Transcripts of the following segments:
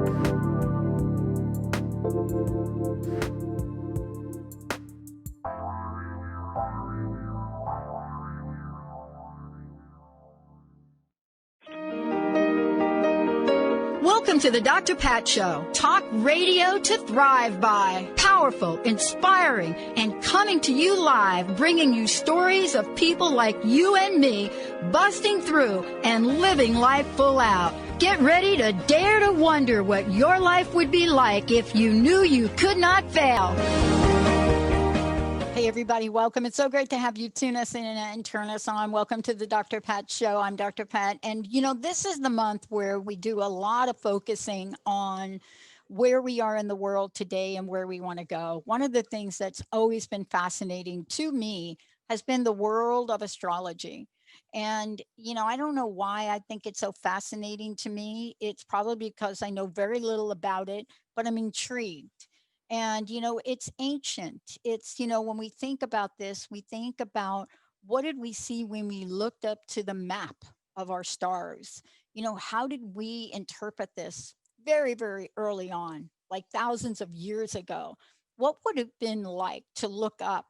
Welcome to the Dr. Pat Show. Talk radio to thrive by. Powerful, inspiring, and coming to you live, bringing you stories of people like you and me, busting through and living life full out. Get ready to dare to wonder what your life would be like if you knew you could not fail. Hey, everybody, welcome. It's so great to have you tune us in and turn us on. Welcome to the Dr. Pat Show. I'm Dr. Pat. And, you know, this is the month where we do a lot of focusing on where we are in the world today and where we want to go. One of the things that's always been fascinating to me has been the world of astrology. And, you know, I don't know why I think it's so fascinating to me. It's probably because I know very little about it, but I'm intrigued. And, you know, it's ancient. It's, you know, when we think about this, we think about what did we see when we looked up to the map of our stars? You know, how did we interpret this very, very early on, like thousands of years ago? What would it have been like to look up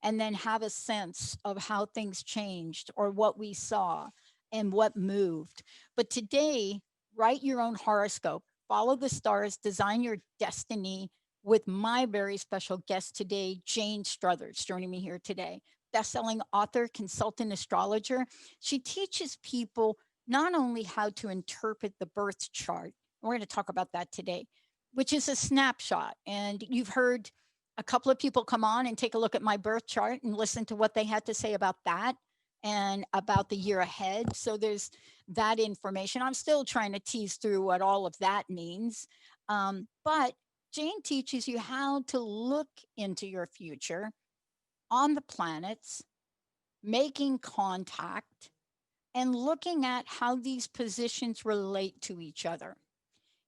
and then have a sense of how things changed or what we saw and what moved? But today, write your own horoscope, follow the stars, design your destiny, with my very special guest today, Jane Struthers, joining me here today. Bestselling author, consultant astrologer. She teaches people not only how to interpret the birth chart, we're going to talk about that today, which is a snapshot. And you've heard a couple of people come on and take a look at my birth chart and listen to what they had to say about that and about the year ahead. So there's that information. I'm still trying to tease through what all of that means. But Jane teaches you how to look into your future on the planets, making contact, and looking at how these positions relate to each other.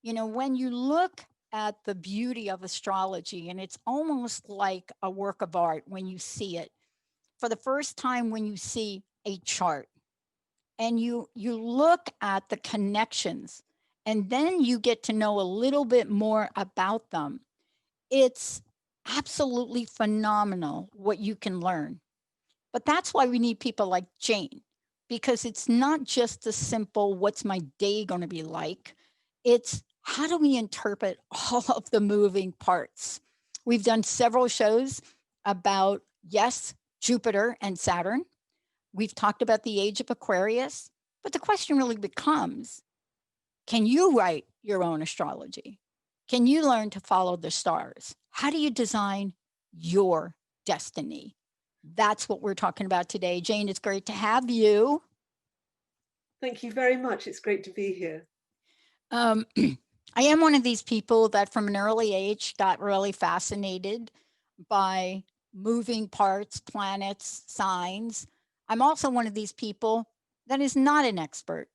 You know, when you look at the beauty of astrology, and it's almost like a work of art when you see it, for the first time when you see a chart and you look at the connections, and then you get to know a little bit more about them. It's absolutely phenomenal what you can learn. But that's why we need people like Jane, because it's not just a simple, what's my day going to be like? It's how do we interpret all of the moving parts? We've done several shows about, yes, Jupiter and Saturn. We've talked about the age of Aquarius, but the question really becomes, can you write your own astrology? Can you learn to follow the stars? How do you design your destiny? That's what we're talking about today. Jane, it's great to have you. Thank you very much. It's great to be here. I am one of these people that from an early age got really fascinated by moving parts, planets, signs. I'm also one of these people that is not an expert.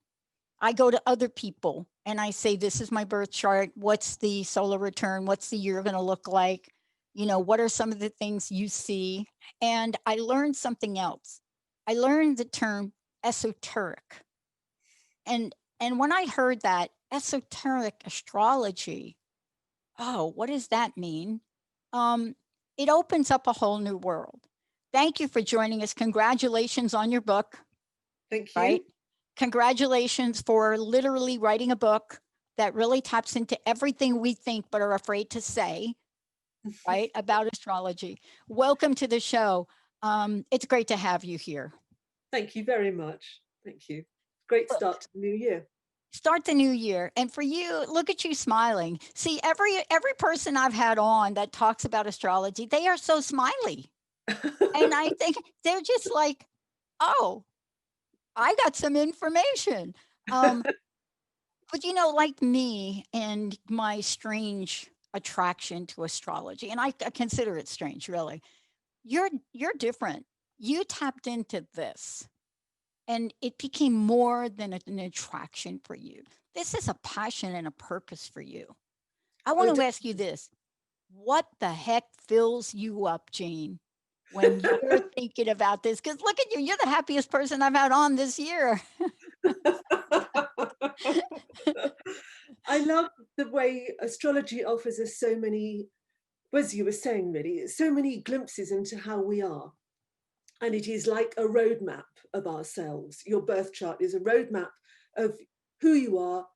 I go to other people and I say, this is my birth chart. What's the solar return? What's the year going to look like? You know, what are some of the things you see? And I learned something else. I learned the term esoteric. And when I heard that esoteric astrology, oh, what does that mean? It opens up a whole new world. Thank you for joining us. Congratulations on your book. Thank you. Right? Congratulations for literally writing a book that really taps into everything we think but are afraid to say, right, about astrology. Welcome to the show. It's great to have you here. Thank you very much. Thank you. Great start to the new year. Start the new year. And for you, look at you smiling. See, every person I've had on that talks about astrology, they are so smiley. And I think they're just like, oh, I got some information. But, you know, like me and my strange attraction to astrology, and I consider it strange, really, you're different. You tapped into this. And it became more than an attraction for you. This is a passion and a purpose for you. I want to ask you this. What the heck fills you up, Jane, when you're thinking about this? Because look at you. You're the happiest person I've had on this year. I love the way astrology offers us so many, as you were saying, really, so many glimpses into how we are. And it is like a roadmap of ourselves. Your birth chart is a roadmap of who you are,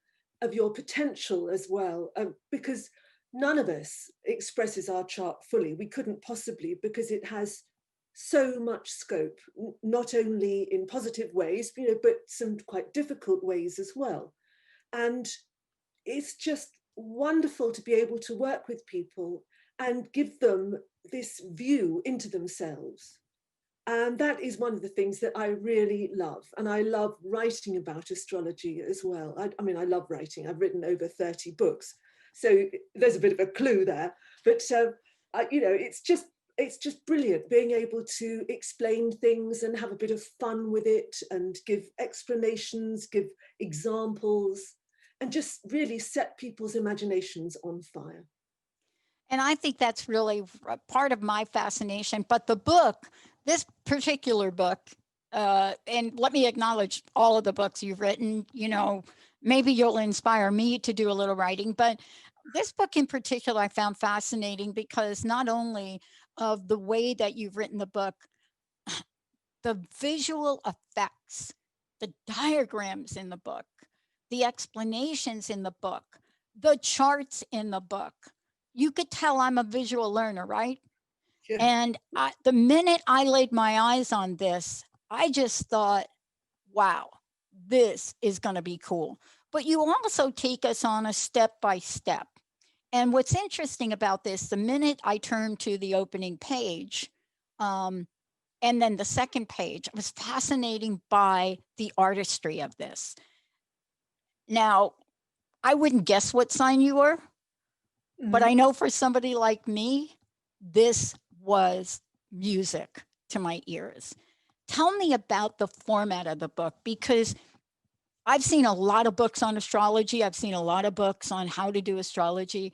of your potential as well, because none of us expresses our chart fully. We couldn't possibly, because it has so much scope, not only in positive ways, but some quite difficult ways as well. And it's just wonderful to be able to work with people and give them this view into themselves. And that is one of the things that I really love. And I love writing about astrology as well. I mean, I love writing. I've written over 30 books. So there's a bit of a clue there. But, it's just brilliant being able to explain things and have a bit of fun with it and give explanations, give examples, and just really set people's imaginations on fire. And I think that's really part of my fascination. But the book, this particular book, and let me acknowledge all of the books you've written, maybe you'll inspire me to do a little writing, but this book in particular, I found fascinating because not only of the way that you've written the book, the visual effects, the diagrams in the book, the explanations in the book, the charts in the book. You could tell I'm a visual learner, right? Yeah. And the minute I laid my eyes on this, I just thought, wow, this is going to be cool. But you also take us on a step by step. And what's interesting about this, the minute I turned to the opening page, and then the second page, I was fascinated by the artistry of this. Now, I wouldn't guess what sign you were. But I know for somebody like me, this was music to my ears. Tell me about the format of the book, because I've seen a lot of books on astrology. I've seen a lot of books on how to do astrology,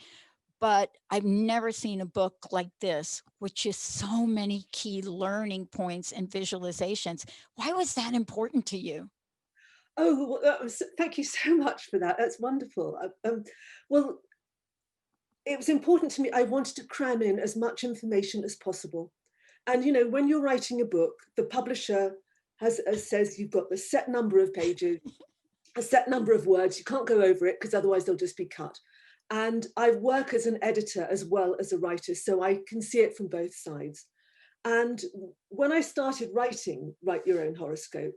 but I've never seen a book like this, which is so many key learning points and visualizations. Why was that important to you? Oh, well, thank you so much for that. That's wonderful. Well, it was important to me. I wanted to cram in as much information as possible. And, when you're writing a book, the publisher says you've got the set number of pages, a set number of words. You can't go over it because otherwise they'll just be cut. And I work as an editor as well as a writer, so I can see it from both sides. And when I started writing Write Your Own Horoscope,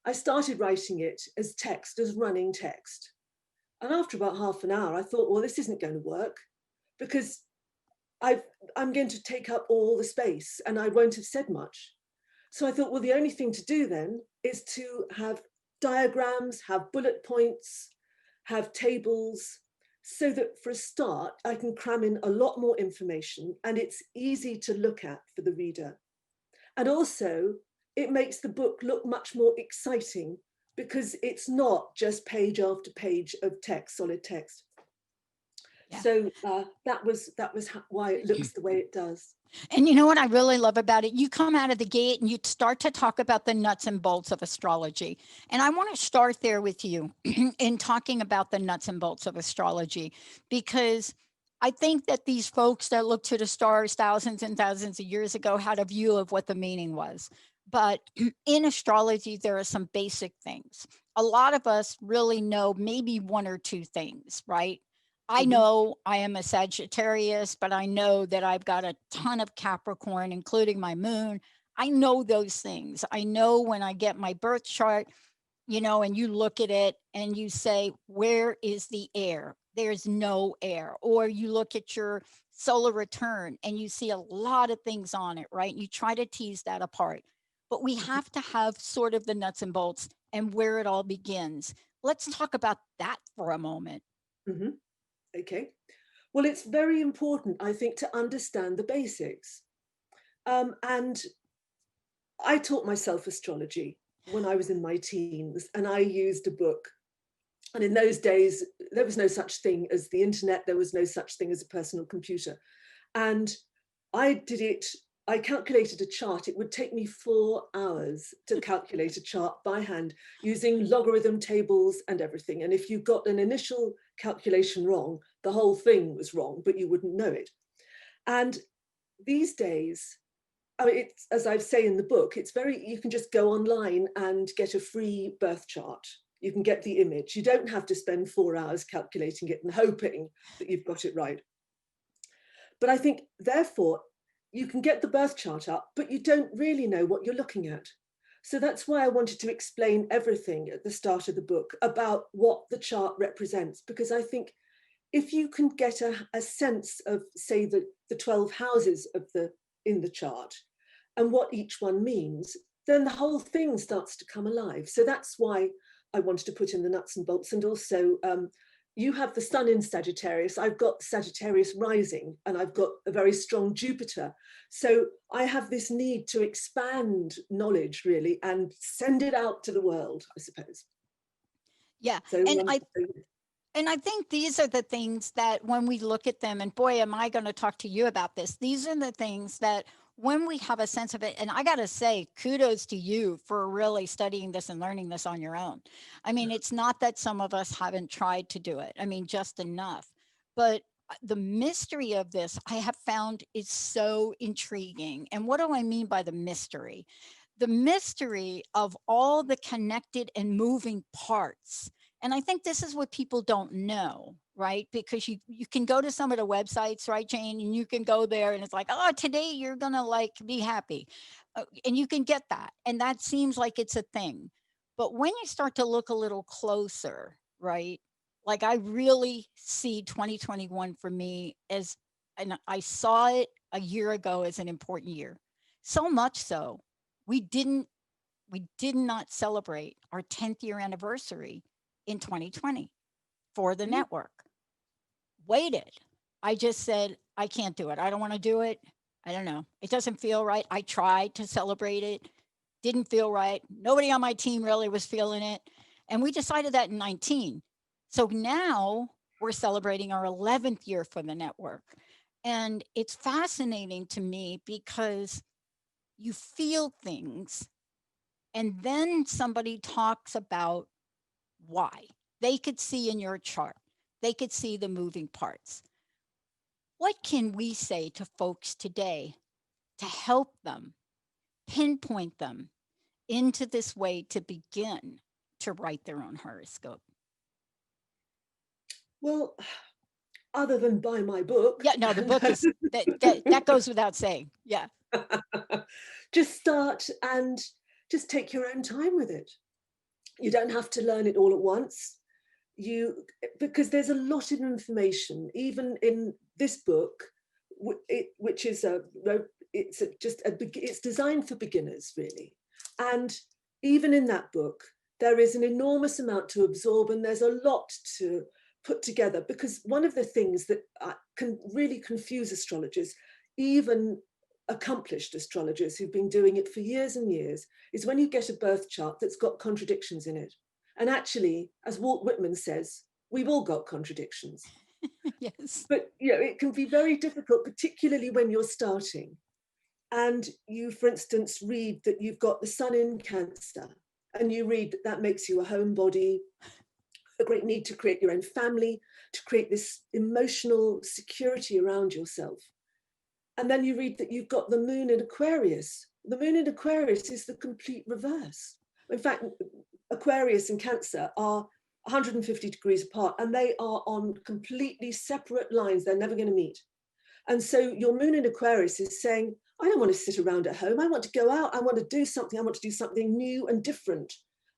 I started writing it as text, as running text. And after about half an hour, I thought, well, this isn't going to work because I'm going to take up all the space and I won't have said much. So I thought, well, the only thing to do then is to have diagrams, have bullet points, have tables, so that for a start, I can cram in a lot more information and it's easy to look at for the reader. And also, it makes the book look much more exciting because it's not just page after page of text, solid text. Yeah. So that was why it looks the way it does. And you know what I really love about it? You come out of the gate and you start to talk about the nuts and bolts of astrology. And I want to start there with you in talking about the nuts and bolts of astrology, because I think that these folks that looked to the stars thousands and thousands of years ago had a view of what the meaning was. But in astrology, there are some basic things. A lot of us really know maybe one or two things, right? I know I am a Sagittarius, but I know that I've got a ton of Capricorn, including my moon. I know those things. I know when I get my birth chart, and you look at it and you say, where is the air? There's no air. Or you look at your solar return and you see a lot of things on it, right? You try to tease that apart. But we have to have sort of the nuts and bolts and where it all begins. Let's talk about that for a moment. Mm-hmm. Okay. Well, it's very important, I think, to understand the basics. And I taught myself astrology when I was in my teens, and I used a book. And in those days, there was no such thing as the internet. There was no such thing as a personal computer. And I calculated a chart. It would take me 4 hours to calculate a chart by hand using logarithm tables and everything. And if you got an initial calculation wrong, the whole thing was wrong, but you wouldn't know it. And these days, I mean, it's, as I say in the book, it's very, you can just go online and get a free birth chart. You can get the image. You don't have to spend 4 hours calculating it and hoping that you've got it right. But I think, therefore, you can get the birth chart up, but you don't really know what you're looking at. So that's why I wanted to explain everything at the start of the book about what the chart represents, because I think if you can get a sense of, say, the 12 houses of in the chart and what each one means, then the whole thing starts to come alive. So that's why I wanted to put in the nuts and bolts. And also, you have the sun in Sagittarius, I've got Sagittarius rising, and I've got a very strong Jupiter. So I have this need to expand knowledge, really, and send it out to the world, I suppose. Yeah. So, And I think these are the things that when we look at them, and boy, am I going to talk to you about this. These are the things that when we have a sense of it, and I got to say, kudos to you for really studying this and learning this on your own. I mean, it's not that some of us haven't tried to do it. I mean, just enough. But the mystery of this, I have found is so intriguing. And what do I mean by the mystery? The mystery of all the connected and moving parts. And I think this is what people don't know, right? Because you can go to some of the websites, right, Jane, and you can go there and it's like, oh, today you're going to like be happy. And you can get that. And that seems like it's a thing. But when you start to look a little closer, right? Like I really see 2021 for me as, and I saw it a year ago as an important year. So much so, we did not celebrate our 10th year anniversary in 2020 for the network. Waited. I just said, I can't do it. I don't want to do it. I don't know. It doesn't feel right. I tried to celebrate it. Didn't feel right. Nobody on my team really was feeling it. And we decided that in 19. So now we're celebrating our 11th year for the network. And it's fascinating to me because you feel things and then somebody talks about why. They could see in your chart, they could see the moving parts. What can we say to folks today to help them pinpoint them into this way to begin to write their own horoscope? Well, other than buy my book. Yeah, no, the book is that goes without saying. Yeah. Just start and just take your own time with it. You don't have to learn it all at once. Because there's a lot of information, even in this book, which is it's designed for beginners, really. And even in that book, there is an enormous amount to absorb, and there's a lot to put together. Because one of the things that can really confuse astrologers, even accomplished astrologers who've been doing it for years and years, is when you get a birth chart that's got contradictions in it. And actually, as Walt Whitman says, we've all got contradictions. Yes. But it can be very difficult, particularly when you're starting. And you, for instance, read that you've got the sun in Cancer, and you read that makes you a homebody, a great need to create your own family, to create this emotional security around yourself. And then you read that you've got the moon in Aquarius. The moon in Aquarius is the complete reverse. In fact, Aquarius and Cancer are 150 degrees apart, and they are on completely separate lines. They're never going to meet. And so your moon in Aquarius is saying, I don't want to sit around at home. I want to go out. I want to do something. I want to do something new and different.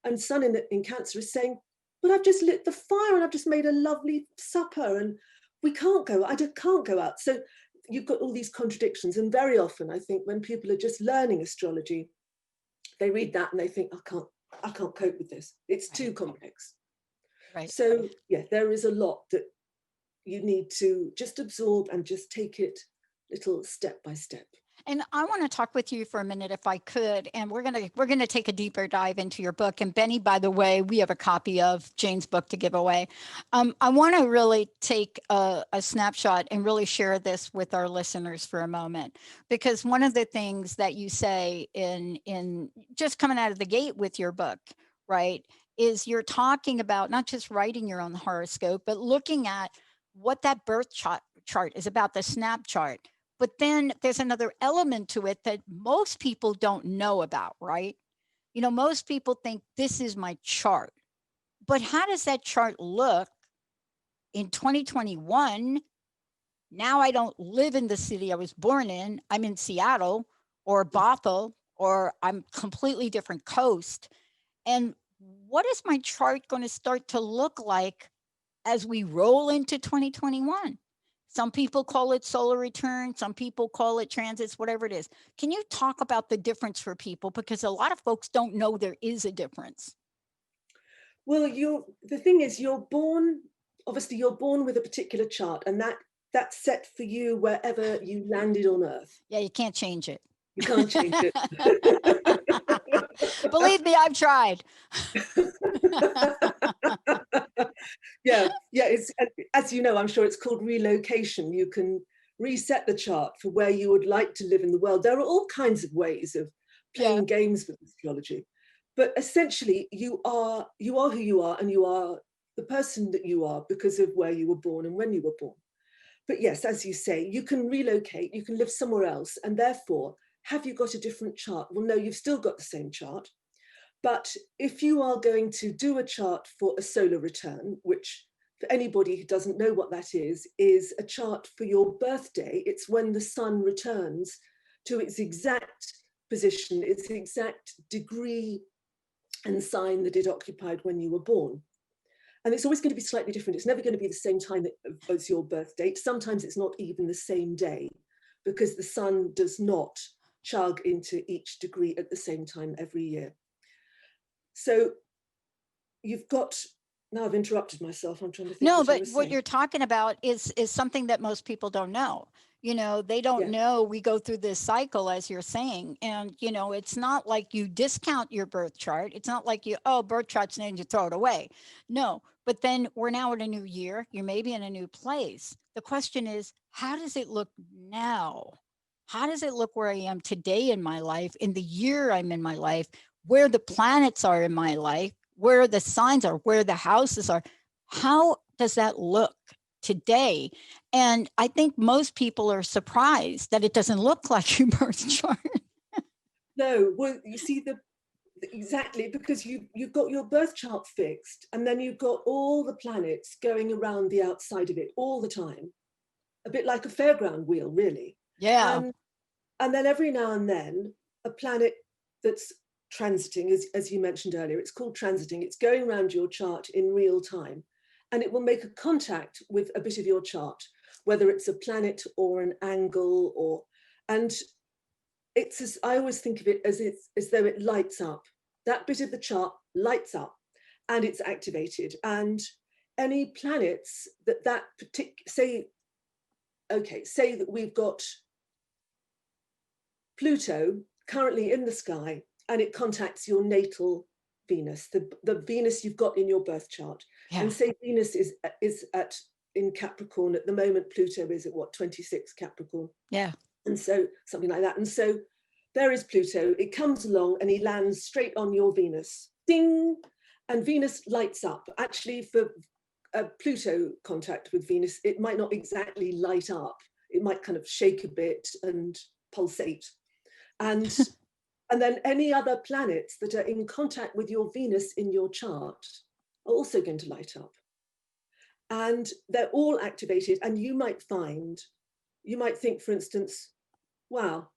And Sun in Cancer is saying, but I've just lit the fire and I've just made a lovely supper and we can't go. I just can't go out. So you've got all these contradictions. And very often, I think, when people are just learning astrology, they read that and they think, I can't cope with this. It's too complex. Right. So yeah, there is a lot that you need to just absorb and just take it little step by step. And I want to talk with you for a minute, if I could. And we're gonna take a deeper dive into your book. And Benny, by the way, we have a copy of Jane's book to give away. I want to really take a snapshot and really share this with our listeners for a moment, because one of the things that you say in just coming out of the gate with your book, right, is you're talking about not just writing your own horoscope, but looking at what that birth chart is about, the snap chart. But then there's another element to it that most people don't know about, right? You know, most people think this is my chart. But how does that chart look in 2021? Now I don't live in the city I was born in. I'm in Seattle or Bothell, or I'm completely different coast. And what is my chart going to start to look like as we roll into 2021? Some people call it solar return, some people call it transits, whatever it is. Can you talk about the difference for people? Because a lot of folks don't know there is a difference. Well, the thing is, obviously you're born with a particular chart, and that's set for you wherever you landed on Earth. Yeah, you can't change it. You can't change it. Believe me, I've tried. Yeah. It's, as you know, I'm sure it's called relocation. You can reset the chart for where you would like to live in the world. There are all kinds of ways of playing games with astrology, but essentially you are who you are, and you are the person that you are because of where you were born and when you were born. But yes, as you say, you can relocate, you can live somewhere else, and therefore, have you got a different chart? Well, no, you've still got the same chart. But if you are going to do a chart for a solar return, which for anybody who doesn't know what that is a chart for your birthday. It's when the sun returns to its exact position, its exact degree and sign that it occupied when you were born. And it's always going to be slightly different. It's never going to be the same time as your birth date. Sometimes it's not even the same day, because the sun does not chug into each degree at the same time every year. So you've got, now I've interrupted myself. I'm trying to think. No, but what you're talking about is something that most people don't know. You know, they don't know we go through this cycle, as you're saying. And, you know, it's not like you discount your birth chart. It's not like birth chart's and you throw it away. No, but then we're now in a new year. You may be in a new place. The question is, how does it look now? How does it look where I am today in my life, in the year I'm in my life, where the planets are in my life, where the signs are, where the houses are? How does that look today? And I think most people are surprised that it doesn't look like your birth chart. No, well, you see, exactly, because you've got your birth chart fixed, and then you've got all the planets going around the outside of it all the time, a bit like a fairground wheel, really. Yeah. And then every now and then, a planet that's transiting, as you mentioned earlier, it's called transiting. It's going around your chart in real time, and it will make a contact with a bit of your chart, whether it's a planet or an angle, and it's I always think of it as though it lights up. That bit of the chart lights up, and it's activated. And any planets that particular, say that we've got Pluto currently in the sky, and it contacts your natal Venus, the Venus you've got in your birth chart. Yeah. And say Venus is in Capricorn at the moment. Pluto is at 26 Capricorn. Yeah. And so something like that. And so there is Pluto. It comes along and he lands straight on your Venus. Ding! And Venus lights up. Actually, for a Pluto contact with Venus, it might not exactly light up. It might kind of shake a bit and pulsate. And then any other planets that are in contact with your Venus in your chart are also going to light up. And they're all activated. And you might think, for instance, wow,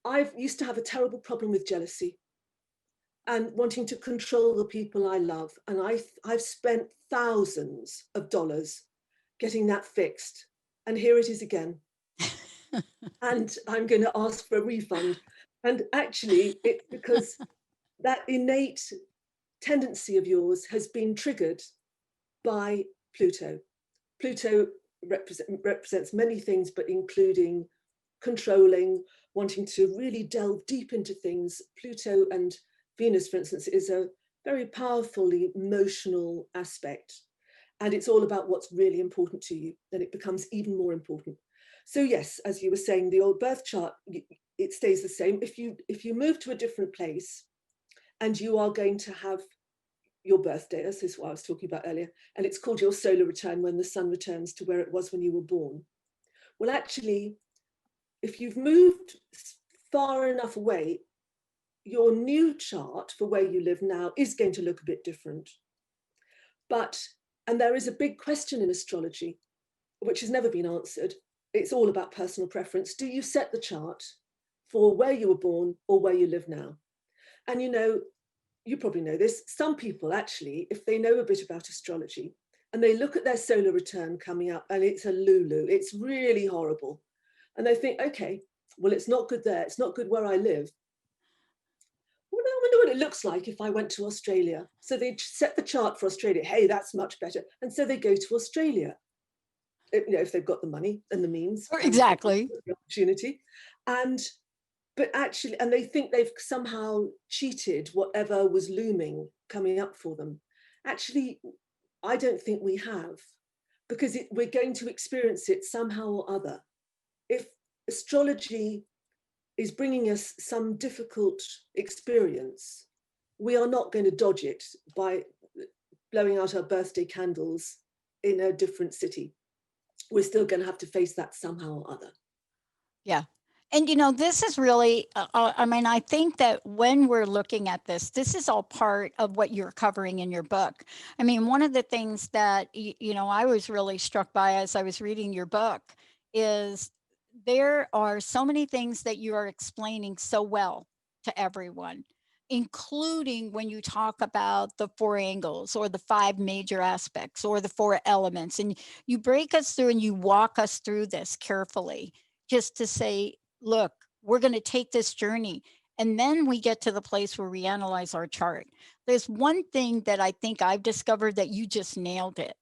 I used to have a terrible problem with jealousy and wanting to control the people I love. And I've spent thousands of dollars getting that fixed. And here it is again. And I'm going to ask for a refund. And actually, it's because that innate tendency of yours has been triggered by Pluto. Pluto represents many things, but including controlling, wanting to really delve deep into things. Pluto and Venus, for instance, is a very powerfully emotional aspect. And it's all about what's really important to you. Then it becomes even more important. So yes, as you were saying, the old birth chart, it stays the same. If you move to a different place and you are going to have your birthday. This is what I was talking about earlier. And it's called your solar return, when the sun returns to where it was when you were born. Well, actually, if you've moved far enough away, your new chart for where you live now is going to look a bit different. And there is a big question in astrology, which has never been answered. It's all about personal preference. Do you set the chart for where you were born or where you live now? And you probably know this, some people actually, if they know a bit about astrology and they look at their solar return coming up and it's a Lulu, it's really horrible. And they think, okay, well, it's not good there. It's not good where I live. Well, I wonder what it looks like if I went to Australia. So they set the chart for Australia. Hey, that's much better. And so they go to Australia, if they've got the money and the means. Exactly. The opportunity. But actually, and they think they've somehow cheated whatever was looming coming up for them. Actually, I don't think we have, because we're going to experience it somehow or other. If astrology is bringing us some difficult experience, we are not going to dodge it by blowing out our birthday candles in a different city. We're still going to have to face that somehow or other. Yeah. And this is really, I think that when we're looking at this is all part of what you're covering in your book. I mean, one of the things that, I was really struck by as I was reading your book is there are so many things that you are explaining so well to everyone, including when you talk about the 4 angles or the 5 major aspects or the 4 elements. And you break us through and you walk us through this carefully, just to say, look, we're going to take this journey. And then we get to the place where we analyze our chart. There's one thing that I think I've discovered that you just nailed it.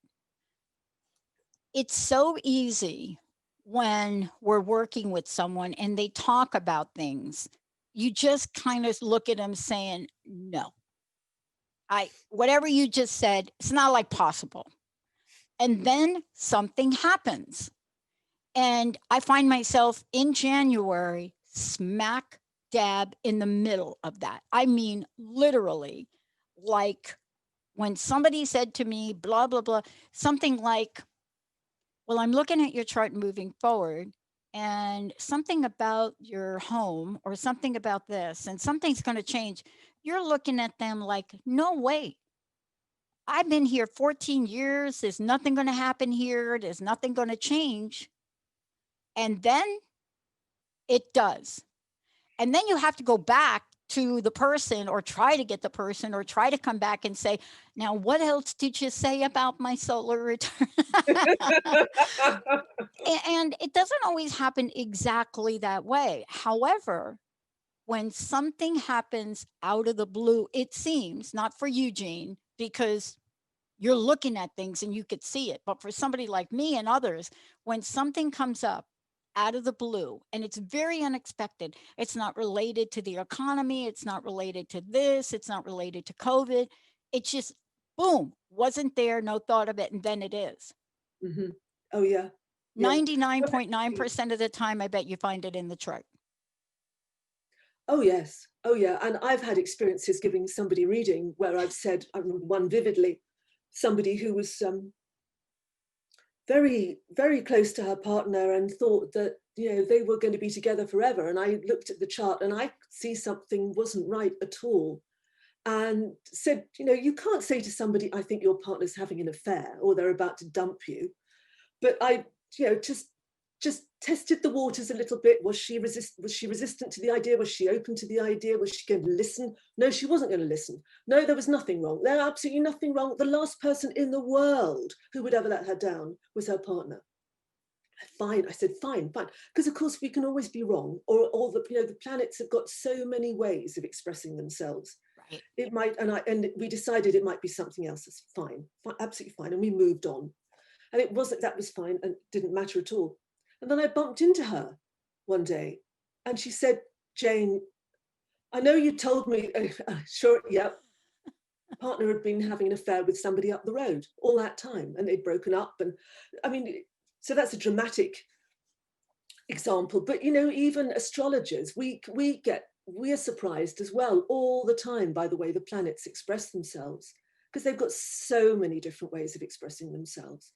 It's so easy when we're working with someone and they talk about things. You just kind of look at them saying, no, whatever you just said, it's not like possible. And then something happens. And I find myself in January smack dab in the middle of that. I mean, literally, like when somebody said to me, blah, blah, blah, something like, well, I'm looking at your chart moving forward and something about your home or something about this and something's going to change. You're looking at them like, no way. I've been here 14 years. There's nothing going to happen here. There's nothing going to change. And then it does. And then you have to go back to the person or try to get the person or try to come back and say, now, what else did you say about my solar return? And it doesn't always happen exactly that way. However, when something happens out of the blue, it seems, not for you, Jane, because you're looking at things and you could see it. But for somebody like me and others, when something comes up out of the blue and it's very unexpected, it's not related to the economy, it's not related to this, it's not related to COVID. It's just, boom, wasn't there, no thought of it, and then it is. Mm-hmm. Oh, yeah. 99.9% of the time, I bet you find it in the chart. Oh, yes. Oh, yeah. And I've had experiences giving somebody reading where I've said, I remember one vividly, somebody who was very, very close to her partner and thought that, they were going to be together forever. And I looked at the chart and I could see something wasn't right at all. And said, you can't say to somebody, I think your partner's having an affair or they're about to dump you. But I, just tested the waters a little bit. Was she resistant to the idea? Was she open to the idea? Was she going to listen? No, she wasn't going to listen. No, there was nothing wrong. There absolutely nothing wrong. The last person in the world who would ever let her down was her partner. Fine, I said, fine. Because of course we can always be wrong, or the planets have got so many ways of expressing themselves. Right. It might, and we decided it might be something else. It's fine, absolutely fine. And we moved on. And that was fine and didn't matter at all. And then I bumped into her one day and she said, Jane, I know you told me, sure, yeah, partner had been having an affair with somebody up the road all that time and they'd broken up. And I mean, so that's a dramatic example. But, even astrologers, we get we're surprised as well all the time by the way the planets express themselves, because they've got so many different ways of expressing themselves.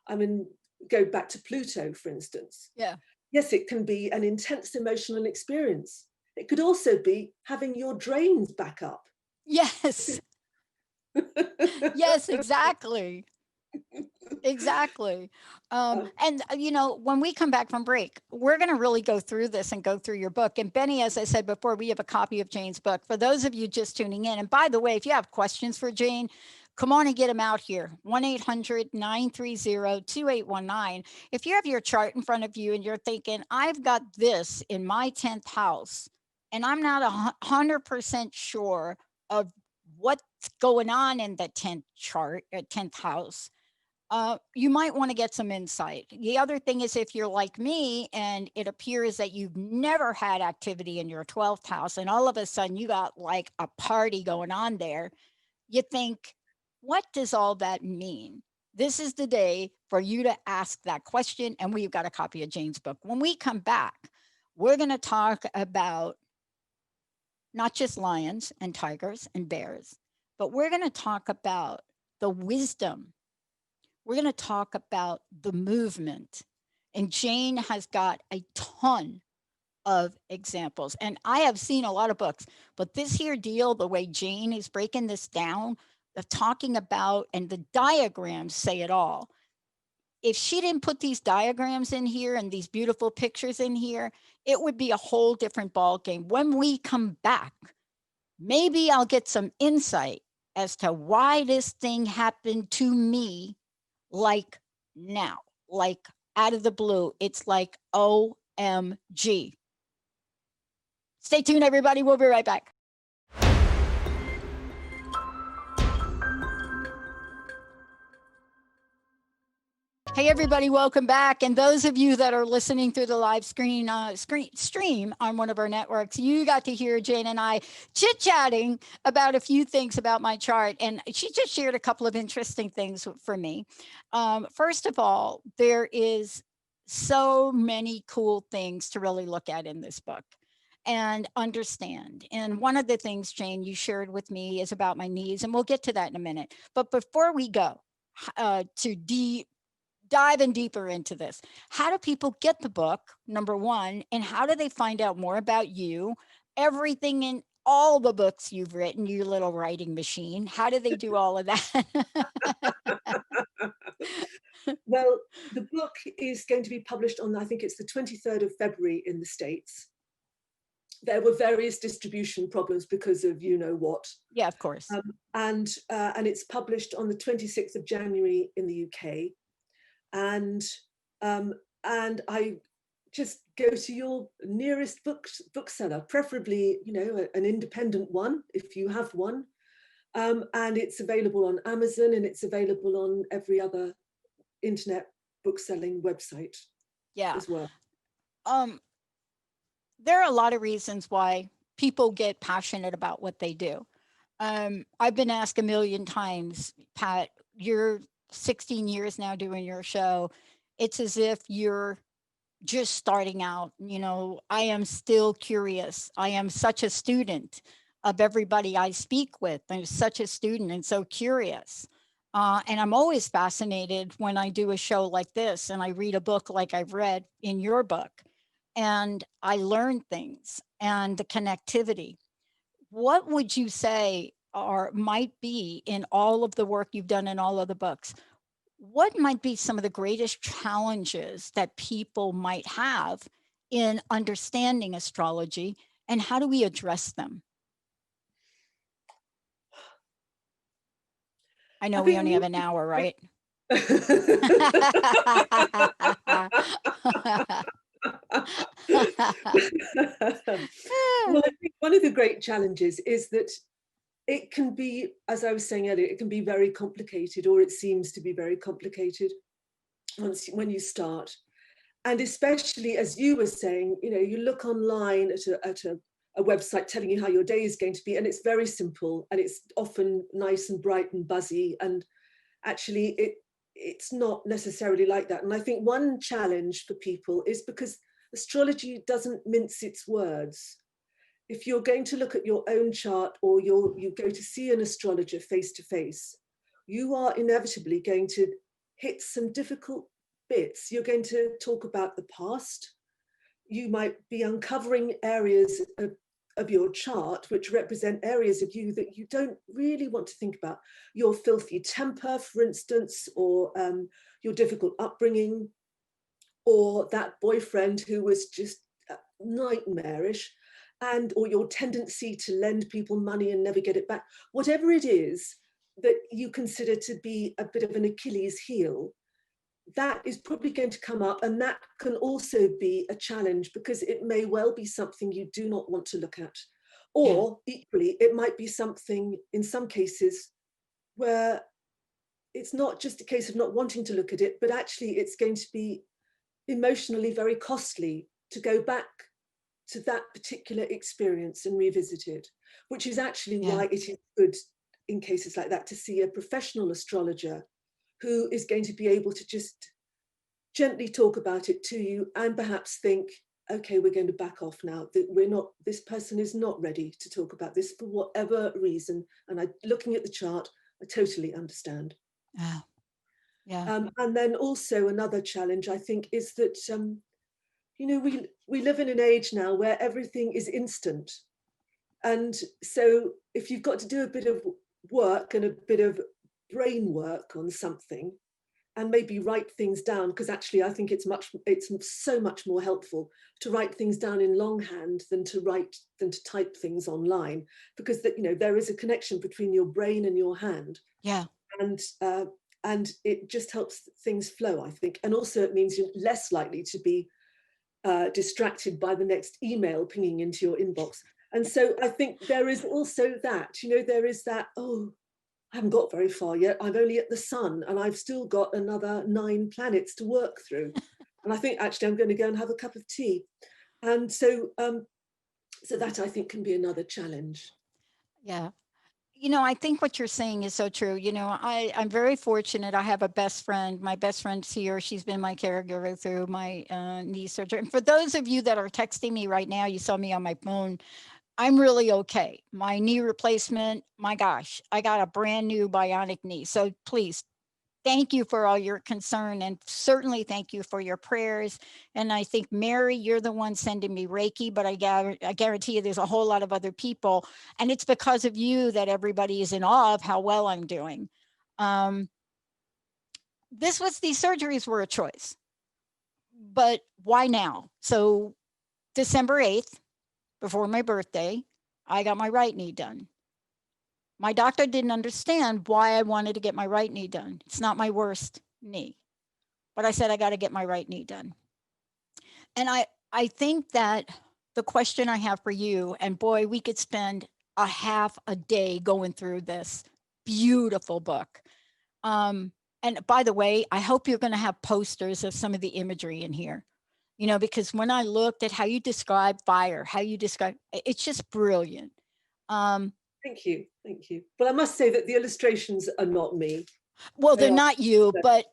I mean, go back to Pluto, for instance. Yeah. Yes, it can be an intense emotional experience. It could also be having your drains back up. Yes. Yes, exactly. Exactly. And when we come back from break, we're going to really go through this and go through your book. And Benny, as I said before, we have a copy of Jane's book. For those of you just tuning in, and by the way, if you have questions for Jane, come on and get them out here. 1-800-930-2819. If you have your chart in front of you and you're thinking, I've got this in my 10th house, and I'm not 100% sure of what's going on in the 10th chart, 10th house, you might want to get some insight. The other thing is, if you're like me and it appears that you've never had activity in your 12th house and all of a sudden you got like a party going on there, you think, what does all that mean? This is the day for you to ask that question. And we've got a copy of Jane's book. When we come back, we're going to talk about not just lions and tigers and bears, but we're going to talk about the wisdom. We're going to talk about the movement. And Jane has got a ton of examples. And I have seen a lot of books, but this here deal, the way Jane is breaking this down, the talking about, and the diagrams say it all. If she didn't put these diagrams in here and these beautiful pictures in here, it would be a whole different ball game. When we come back, maybe I'll get some insight as to why this thing happened to me like now, like out of the blue. It's like OMG. Stay tuned, everybody. We'll be right back. Hey, everybody, welcome back. And those of you that are listening through the live stream on one of our networks, you got to hear Jane and I chit-chatting about a few things about my chart. And she just shared a couple of interesting things for me. First of all, there is so many cool things to really look at in this book and understand. And one of the things, Jane, you shared with me is about my knees, and we'll get to that in a minute. But before we go to dive in deeper into this, how do people get the book, number one, and how do they find out more about you, everything in all the books you've written, you little writing machine? How do they do all of that? Well, the book is going to be published on, I think it's the 23rd of February in the States. There were various distribution problems because of you know what. Yeah, of course. And it's published on the 26th of January in the UK. And I just go to your nearest bookseller, preferably, an independent one if you have one. And it's available on Amazon, and it's available on every other internet bookselling website as well. There are a lot of reasons why people get passionate about what they do. I've been asked a million times, Pat, you're 16 years now doing your show. It's as if you're just starting out. I am still curious. I am such a student of everybody I speak with. I'm such a student and so curious. And I'm always fascinated when I do a show like this and I read a book like I've read in your book, and I learn things and the connectivity. What would you say or might be in all of the work you've done in all of the books? What might be some of the greatest challenges that people might have in understanding astrology, and how do we address them? I know we only have an hour, right? Well, I think one of the great challenges is that it can be, as I was saying earlier, it can be very complicated, or it seems to be very complicated when you start. And especially, as you were saying, you look online at a website telling you how your day is going to be, and it's very simple, and it's often nice and bright and buzzy. And actually, it's not necessarily like that. And I think one challenge for people is because astrology doesn't mince its words. if you're going to look at your own chart, or you go to see an astrologer face to face, you are inevitably going to hit some difficult bits. You're going to talk about the past. You might be uncovering areas of your chart which represent areas of you that you don't really want to think about. Your filthy temper, for instance, or your difficult upbringing, or that boyfriend who was just nightmarish, or your tendency to lend people money and never get it back. Whatever it is that you consider to be a bit of an Achilles heel, that is probably going to come up, and that can also be a challenge, because it may well be something you do not want to look at. Or equally, it might be something in some cases where it's not just a case of not wanting to look at it, but actually it's going to be emotionally very costly to go back to that particular experience and revisit it, which is actually why it is good in cases like that to see a professional astrologer who is going to be able to just gently talk about it to you, and perhaps think, okay, we're going to back off now, that this person is not ready to talk about this for whatever reason. And looking at the chart, I totally understand. And then also another challenge, I think, is that, we live in an age now where everything is instant. And so if you've got to do a bit of work and a bit of brain work on something, and maybe write things down, because actually I think it's so much more helpful to write things down in longhand than to type things online, because there is a connection between your brain and your hand. And it just helps things flow, I think. And also it means you're less likely to be distracted by the next email pinging into your inbox. And so I think there is also that, there is that, oh, I haven't got very far yet. I'm only at the sun, and I've still got another 9 planets to work through. And I think actually I'm going to go and have a cup of tea. And so that, I think, can be another challenge. I think what you're saying is so true. I'm very fortunate. I have a best friend. My best friend's here. She's been my caregiver through my knee surgery. And for those of you that are texting me right now, you saw me on my phone. I'm really okay. My knee replacement, my gosh, I got a brand new bionic knee. So please, thank you for all your concern, and certainly thank you for your prayers. And I think, Mary, you're the one sending me Reiki, but I guarantee you there's a whole lot of other people. And it's because of you that everybody is in awe of how well I'm doing. These surgeries were a choice, but why now? So December 8th, before my birthday, I got my right knee done. My doctor didn't understand why I wanted to get my right knee done. It's not my worst knee. But I said, I got to get my right knee done. And I think that the question I have for you, and boy, we could spend a half a day going through this beautiful book. And by the way, I hope you're going to have posters of some of the imagery in here. Because when I looked at how you describe fire, it's just brilliant. Thank you. Well, I must say that the illustrations are not me. Well, they're not you, but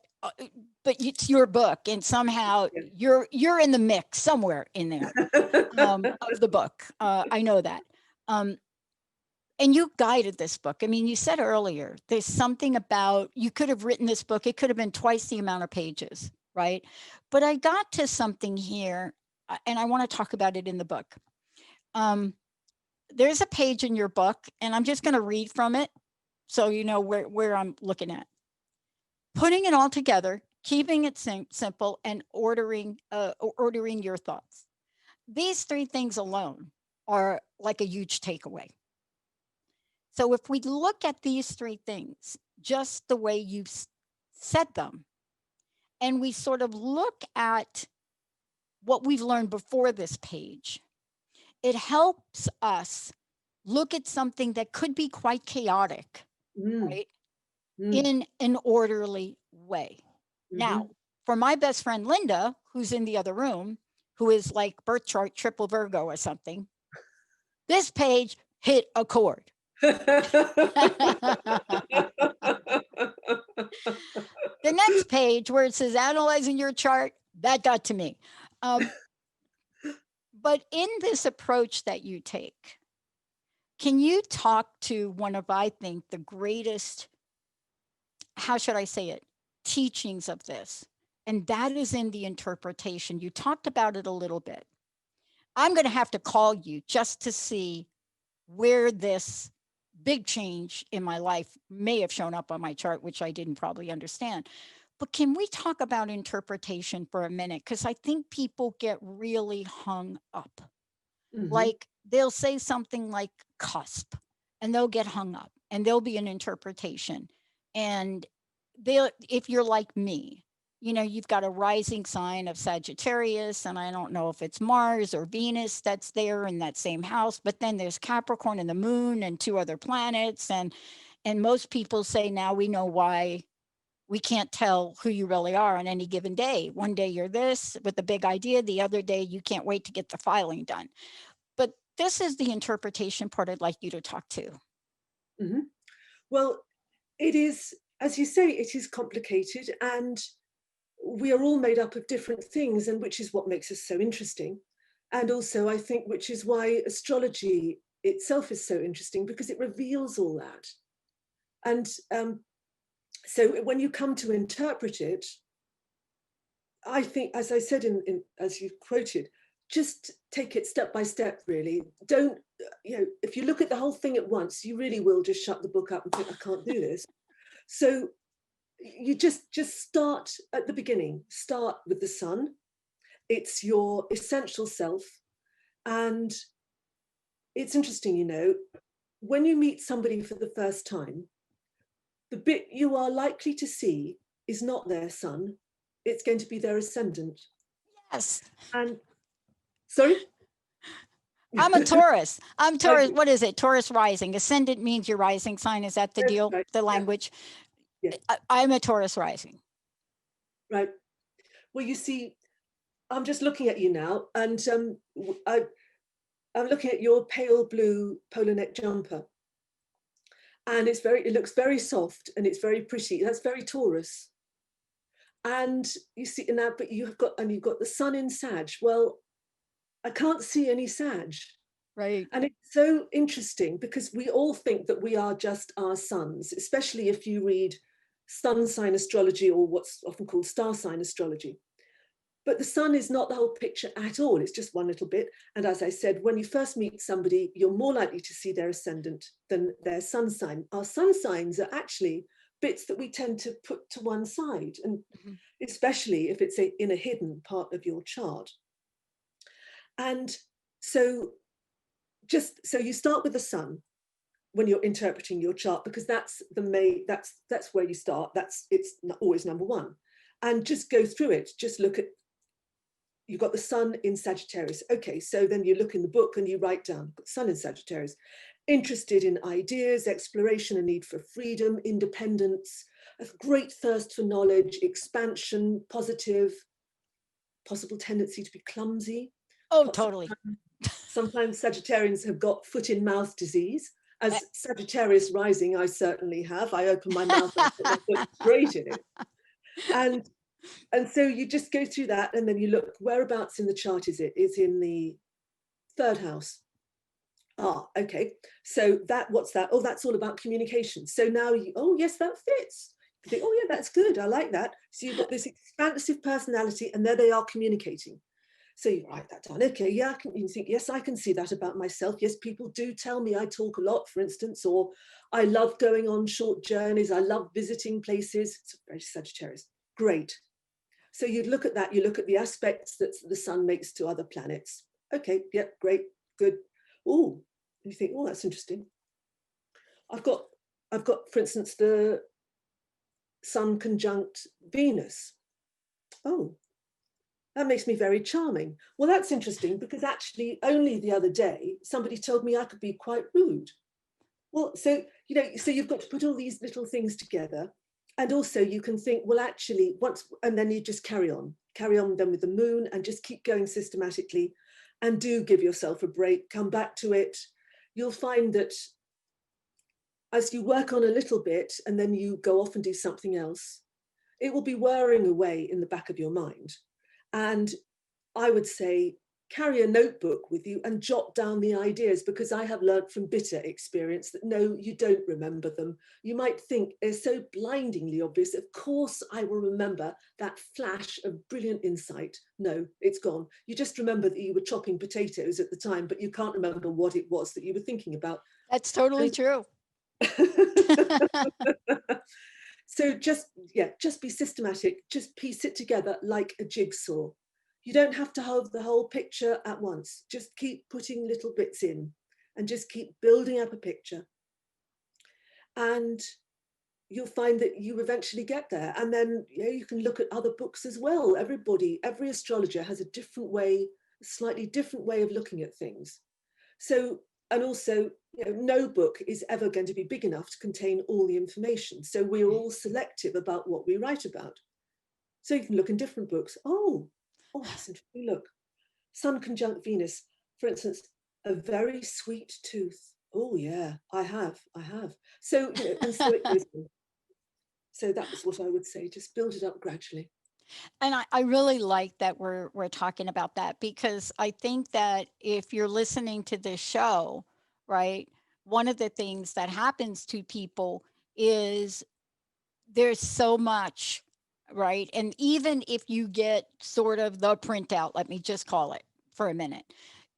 it's your book, and somehow you're in the mix somewhere in there of the book. I know that. And you guided this book. I mean, you said earlier, there's something about, you could have written this book, it could have been twice the amount of pages, right? But I got to something here, and I want to talk about it in the book. There's a page in your book, and I'm just going to read from it so you know where I'm looking at. Putting it all together, keeping it simple, and ordering your thoughts. These 3 things alone are like a huge takeaway. So if we look at these 3 things, just the way you've said them, and we sort of look at what we've learned before this page, it helps us look at something that could be quite chaotic, right? In an orderly way. Now, for my best friend, Linda, who's in the other room, who is like birth chart triple Virgo or something, this page hit a chord. The next page where it says analyzing your chart, that got to me. But in this approach that you take, can you talk to one of, I think, the greatest, how should I say it, teachings of this? And that is in the interpretation. You talked about it a little bit. I'm going to have to call you just to see where this big change in my life may have shown up on my chart, which I didn't probably understand. But can we talk about interpretation for a minute? Because I think people get really hung up. Mhm. Like they'll say something like cusp and they'll get hung up and there'll be an interpretation. And they'll, if you're like me, you know, you've got a rising sign of Sagittarius, and I don't know if it's Mars or Venus that's there in that same house, but then there's Capricorn and the moon and two other planets. And most people say now we know why we can't tell who you really are on any given day. One day you're this with a big idea, the other day you can't wait to get the filing done. But this is the interpretation part I'd like you to talk to. Mhm. Well, it is, as you say, it is complicated, and we are all made up of different things, and which is what makes us so interesting. And also, I think, which is why astrology itself is so interesting, because it reveals all that. And so when you come to interpret it, I think, as I said, as you quoted, just take it step by step, really. Don't, if you look at the whole thing at once, you really will just shut the book up and think, I can't do this. So you just start at the beginning. Start with the sun. It's your essential self. And it's interesting, when you meet somebody for the first time, the bit you are likely to see is not their sun, it's going to be their ascendant. Yes. And sorry? I'm a Taurus. I'm Taurus. Okay, What is it? Taurus rising. Ascendant means your rising sign. Is that the that's deal? right. The Yeah, language? yeah, I'm a Taurus rising. right. Well, you see, I'm just looking at you now, and I'm looking at your pale blue polo neck jumper, and it looks very soft and it's very pretty. That's very Taurus. And you see now, but you've got the sun in Sag. Well, I can't see any Sag. Right. And it's so interesting because we all think that we are just our suns, especially if you read sun sign astrology, or what's often called star sign astrology. But the sun is not the whole picture at all. It's just one little bit. And as I said, when you first meet somebody, you're more likely to see their ascendant than their sun sign. Our sun signs are actually bits that we tend to put to one side, and Mhm. especially if it's in a hidden part of your chart. And so so you start with the sun when you're interpreting your chart, because that's where you start. It's always number one. And just go through it. Just look at, you've got the sun in Sagittarius. Okay, so then you look in the book and you write down sun in Sagittarius. Interested in ideas, exploration, a need for freedom, independence, a great thirst for knowledge, expansion, positive, possible tendency to be clumsy. Oh, totally. Sometimes Sagittarians have got foot in mouth disease. Eh, As Sagittarius rising, I certainly have. I open my mouth and put my foot straight in it. And so you just go through that, and then you look, whereabouts in the chart is it? Is in the third house. Ah, okay. So what's that? Oh, that's all about communication. So now oh yes, that fits. You think, oh yeah, that's good. I like that. So you've got this expansive personality, and there they are communicating. So you write that down. Okay, yeah, you think, yes, I can see that about myself. Yes, people do tell me I talk a lot, for instance, or I love going on short journeys. I love visiting places. It's very Sagittarius. Great. So you look at that, you look at the aspects that the sun makes to other planets. Okay, yep, great, good. Oh, you think, oh, that's interesting. I've got, for instance, the sun conjunct Venus. Oh, that makes me very charming. Well, that's interesting, because actually only the other day, somebody told me I could be quite rude. Well, so you've got to put all these little things together. And also you can think, well, actually, and then you just carry on then with the moon, and just keep going systematically, and do give yourself a break, come back to it. You'll find that as you work on a little bit and then you go off and do something else, it will be whirring away in the back of your mind. And I would say, carry a notebook with you and jot down the ideas, because I have learned from bitter experience that no, you don't remember them. You might think they're so blindingly obvious. Of course, I will remember that flash of brilliant insight. No, it's gone. You just remember that you were chopping potatoes at the time, but you can't remember what it was that you were thinking about. That's totally true. So just be systematic, just piece it together like a jigsaw. You don't have to have the whole picture at once. Just keep putting little bits in and just keep building up a picture. And you'll find that you eventually get there. And then you can look at other books as well. Every astrologer has a different way, a slightly different way of looking at things. So, and also, no book is ever going to be big enough to contain all the information. So we're all selective about what we write about. So you can look in different books. Oh, that's interesting. Look, Sun conjunct Venus, for instance, a very sweet tooth. Oh yeah, I have. So, and so it goes on. So that was what I would say. Just build it up gradually. And I really like that we're talking about that, because I think that if you're listening to this show, right, one of the things that happens to people is there's so much, right? And even if you get sort of the printout, let me just call it for a minute,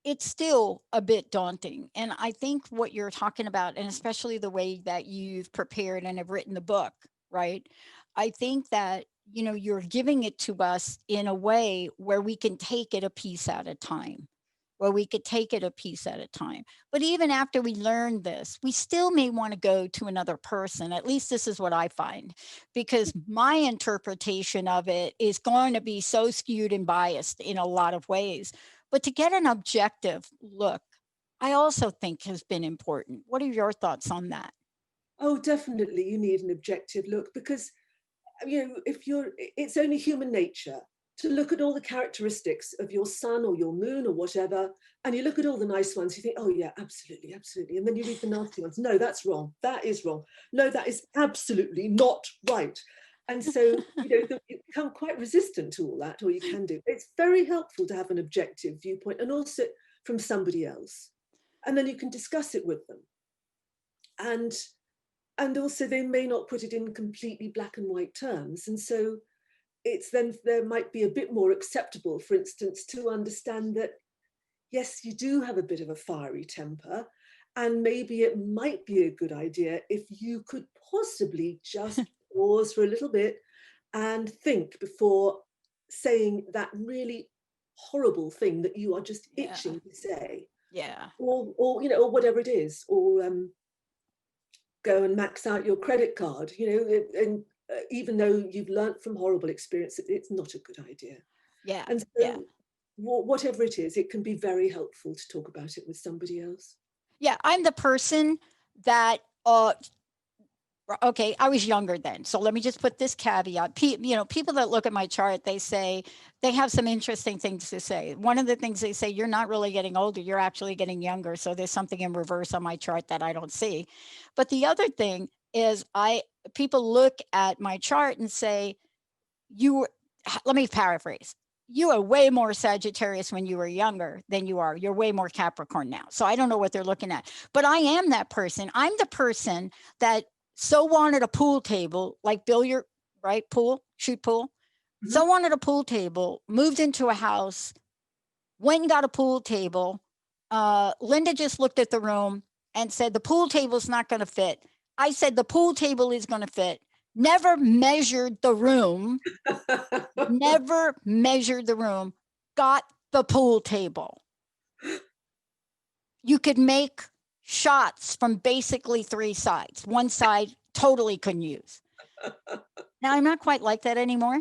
it's still a bit daunting. And I think what you're talking about, and especially the way that you've prepared and have written the book, right? I think that, you're giving it to us in a way where we can take it a piece at a time, where we could take it a piece at a time. But even after we learn this, we still may want to go to another person. At least this is what I find, because my interpretation of it is going to be so skewed and biased in a lot of ways. But to get an objective look, I also think has been important. What are your thoughts on that? Oh, definitely, you need an objective look, because it's only human nature to look at all the characteristics of your sun or your moon or whatever, and you look at all the nice ones, you think, oh yeah, absolutely, absolutely, and then you read the nasty ones. No, that's wrong. That is wrong. No, that is absolutely not right. And so, you become quite resistant to all that, or you can do. It's very helpful to have an objective viewpoint, and also from somebody else, and then you can discuss it with them. And also they may not put it in completely black and white terms. And so it's then there might be a bit more acceptable, for instance, to understand that, yes, you do have a bit of a fiery temper, and maybe it might be a good idea if you could possibly just pause for a little bit and think before saying that really horrible thing that you are just itching to say. Yeah. Or whatever it is, or go and max out your credit card, and even though you've learned from horrible experience, it's not a good idea. Yeah. And so whatever it is, it can be very helpful to talk about it with somebody else. Yeah. I'm the person that, okay, I was younger then. So let me just put this caveat. People that look at my chart, they say they have some interesting things to say. One of the things they say, you're not really getting older, you're actually getting younger. So there's something in reverse on my chart that I don't see. But the other thing is people look at my chart and say, let me paraphrase. You are way more Sagittarius when you were younger than you are. You're way more Capricorn now. So I don't know what they're looking at, but I am that person. I'm the person that so wanted a pool table, like billiard, right? Shoot pool. Mm-hmm. So wanted a pool table, moved into a house, went and got a pool table. Linda just looked at the room and said, the pool table's not going to fit. I said, the pool table is going to fit. Never measured the room, got the pool table. You could make shots from basically three sides. One side totally couldn't use. Now, I'm not quite like that anymore,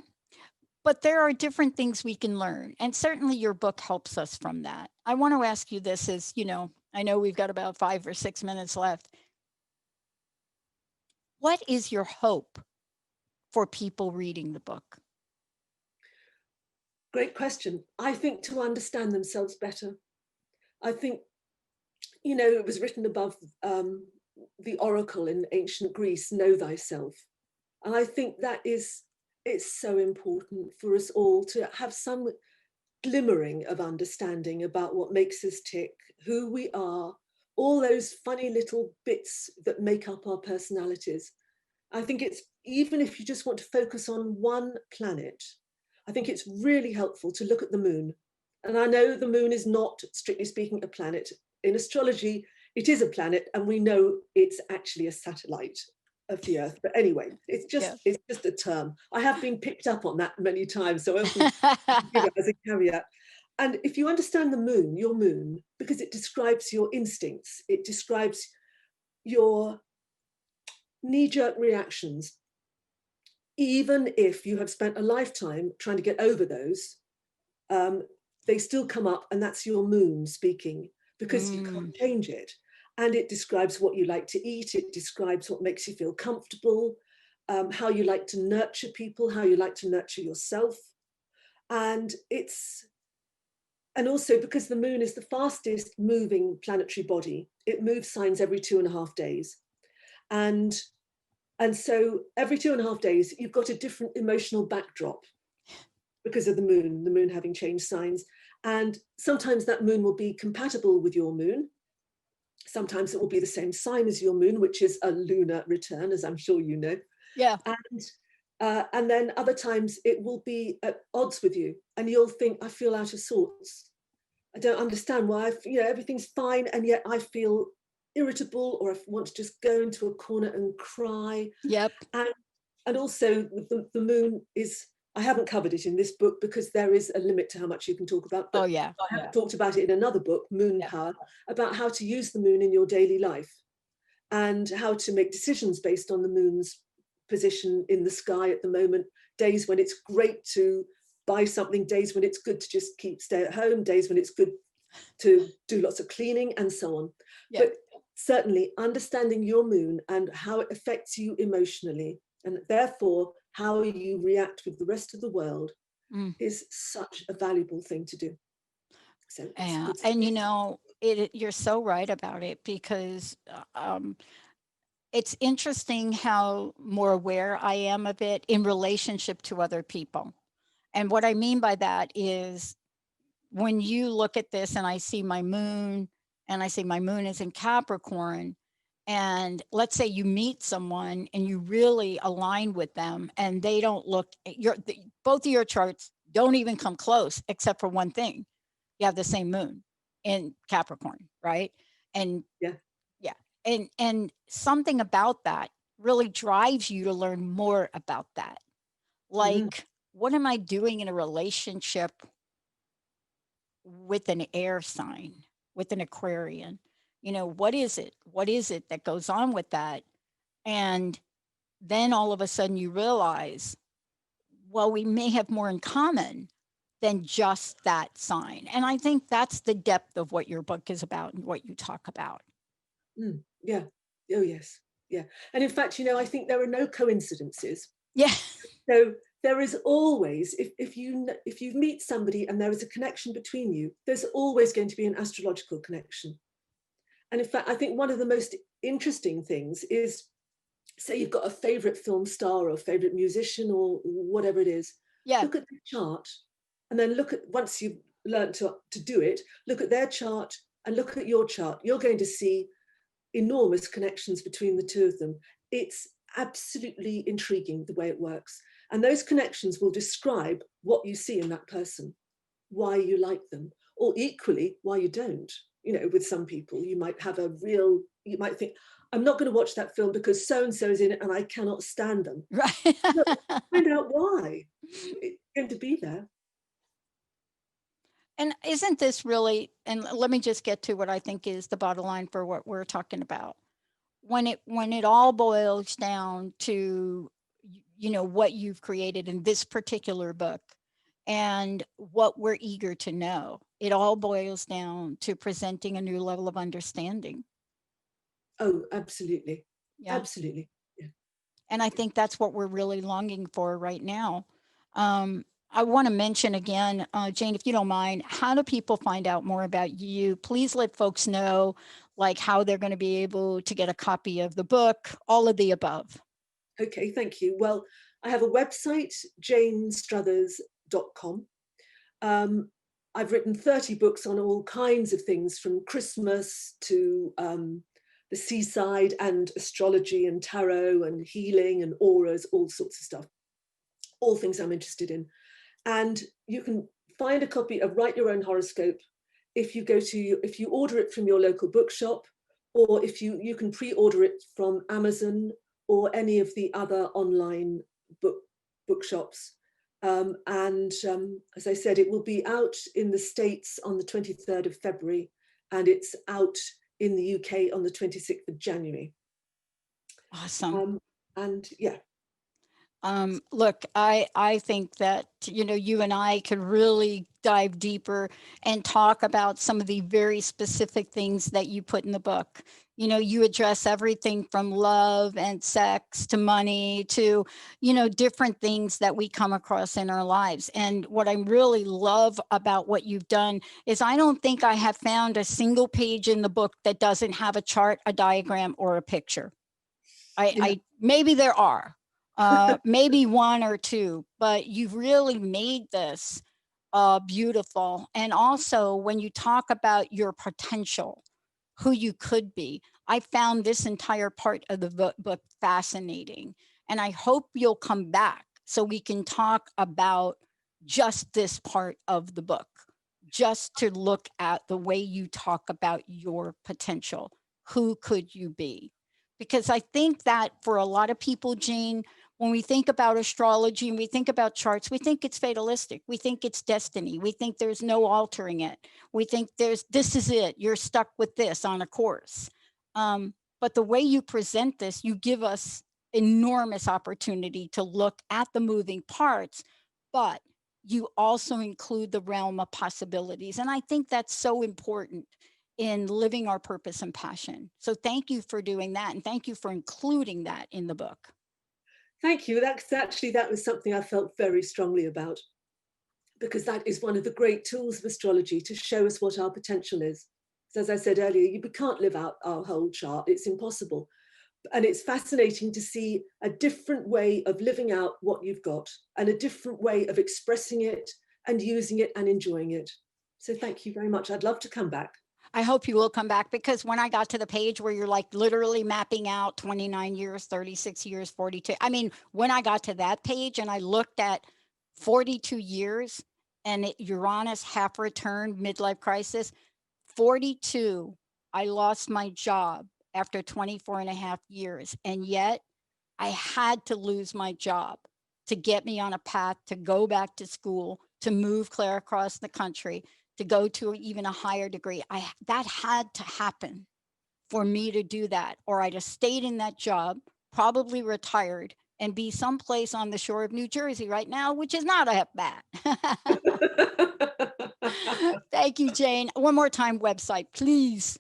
but there are different things we can learn. And certainly your book helps us from that. I want to ask you this is, I know we've got about 5 or 6 minutes left. What is your hope for people reading the book? Great question. I think to understand themselves better. I think, it was written above the oracle in ancient Greece, know thyself. And I think it's so important for us all to have some glimmering of understanding about what makes us tick, who we are, all those funny little bits that make up our personalities. I think it's, even if you just want to focus on one planet, I think it's really helpful to look at the moon. And I know the moon is not, strictly speaking, a planet. In astrology, it is a planet, and we know it's actually a satellite of the Earth. But anyway, it's Yeah. just a term. I have been picked up on that many times, so I often give it as a caveat. And if you understand the moon, your moon, because it describes your instincts, it describes your knee-jerk reactions, even if you have spent a lifetime trying to get over those, they still come up, and that's your moon speaking, because you can't change it. And it describes what you like to eat, it describes what makes you feel comfortable, how you like to nurture people, how you like to nurture yourself. And also, because the moon is the fastest moving planetary body, it moves signs every 2.5 days. And so every 2.5 days, you've got a different emotional backdrop because of the moon having changed signs. And sometimes that moon will be compatible with your moon. Sometimes it will be the same sign as your moon, which is a lunar return, as I'm sure you know. Yeah. And then other times it will be at odds with you, and you'll think, I feel out of sorts. I don't understand why, everything's fine, and yet I feel irritable, or I want to just go into a corner and cry. Yep. And also the moon is, I haven't covered it in this book because there is a limit to how much you can talk about. But I have talked about it in another book, Moon Power, about how to use the moon in your daily life and how to make decisions based on the moon's position in the sky at the moment. Days when it's great to buy something, days when it's good to just stay at home, days when it's good to do lots of cleaning, and so on. Yep. But certainly understanding your moon and how it affects you emotionally, and therefore how you react with the rest of the world, is such a valuable thing to do. So yeah. And you're so right about it, because it's interesting how more aware I am of it in relationship to other people. And what I mean by that is, when you look at this and I see my moon, and I say my moon is in Capricorn, and let's say you meet someone and you really align with them, and they don't look, both of your charts don't even come close, except for one thing. You have the same moon in Capricorn, right? And yeah, and something about that really drives you to learn more about that. Like, what am I doing in a relationship with an air sign, with an Aquarian? What is it? What is it that goes on with that? And then all of a sudden you realize, well, we may have more in common than just that sign. And I think that's the depth of what your book is about and what you talk about. Yeah. Oh, yes. Yeah. And in fact, I think there are no coincidences. Yeah. So there is always, if you meet somebody and there is a connection between you, there's always going to be an astrological connection. And in fact, I think one of the most interesting things is, say you've got a favorite film star or favorite musician or whatever it is. Yeah. Look at the chart, and then once you've learned to do it, look at their chart and look at your chart. You're going to see enormous connections between the two of them. It's absolutely intriguing the way it works. And those connections will describe what you see in that person, why you like them, or equally why you don't. With some people, you might think, I'm not going to watch that film because so-and-so is in it and I cannot stand them. Right. Find out why. It's going to be there. And isn't this really, and let me just get to what I think is the bottom line for what we're talking about. When it all boils down to, what you've created in this particular book and what we're eager to know, it all boils down to presenting a new level of understanding. Oh, absolutely. Yeah. Absolutely. Yeah. And I think that's what we're really longing for right now. I want to mention again, Jane, if you don't mind, how do people find out more about you? Please let folks know, like, how they're going to be able to get a copy of the book, all of the above. Okay, thank you. Well, I have a website, janestruthers.com. I've written 30 books on all kinds of things, from Christmas to the seaside, and astrology and tarot and healing and auras, all sorts of stuff, all things I'm interested in. And you can find a copy of Write Your Own Horoscope if you order it from your local bookshop, or if you can pre-order it from Amazon or any of the other online bookshops. As I said, it will be out in the States on the 23rd of February, and it's out in the UK on the 26th of January. Awesome. And yeah. Look, I think that, you and I could really dive deeper and talk about some of the very specific things that you put in the book. You address everything from love and sex to money to, different things that we come across in our lives. And what I really love about what you've done is I don't think I have found a single page in the book that doesn't have a chart, a diagram, or a picture. I maybe there are. Maybe one or two, but you've really made this beautiful. And also, when you talk about your potential, who you could be, I found this entire part of the book fascinating. And I hope you'll come back so we can talk about just this part of the book, just to look at the way you talk about your potential. Who could you be? Because I think that for a lot of people, Jane, when we think about astrology and we think about charts, we think it's fatalistic. We think it's destiny. We think there's no altering it. We think this is it. You're stuck with this on a course. But the way you present this, you give us enormous opportunity to look at the moving parts, but you also include the realm of possibilities. And I think that's so important in living our purpose and passion. So thank you for doing that. And thank you for including that in the book. Thank you. That was something I felt very strongly about, because that is one of the great tools of astrology, to show us what our potential is. So as I said earlier, we can't live out our whole chart. It's impossible. And it's fascinating to see a different way of living out what you've got, and a different way of expressing it and using it and enjoying it. So thank you very much. I'd love to come back. I hope you will come back, because when I got to the page where you're like literally mapping out 29 years, 36 years, 42. I mean, when I got to that page and I looked at 42 years and Uranus half return, midlife crisis, 42, I lost my job after 24 and a half years. And yet I had to lose my job to get me on a path to go back to school, to move clear across the country, to go to even a higher degree. That had to happen for me to do that, or I'd have stayed in that job, probably retired, and be someplace on the shore of New Jersey right now, which is not a bad. Thank you, Jane. One more time, website, please.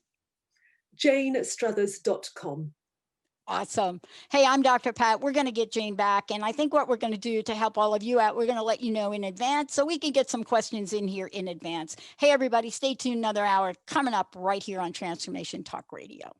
JaneStruthers.com. Awesome. Hey, I'm Dr. Pat. We're going to get Jane back. And I think what we're going to do to help all of you out, we're going to let you know in advance so we can get some questions in here in advance. Hey, everybody, stay tuned. Another hour coming up right here on Transformation Talk Radio.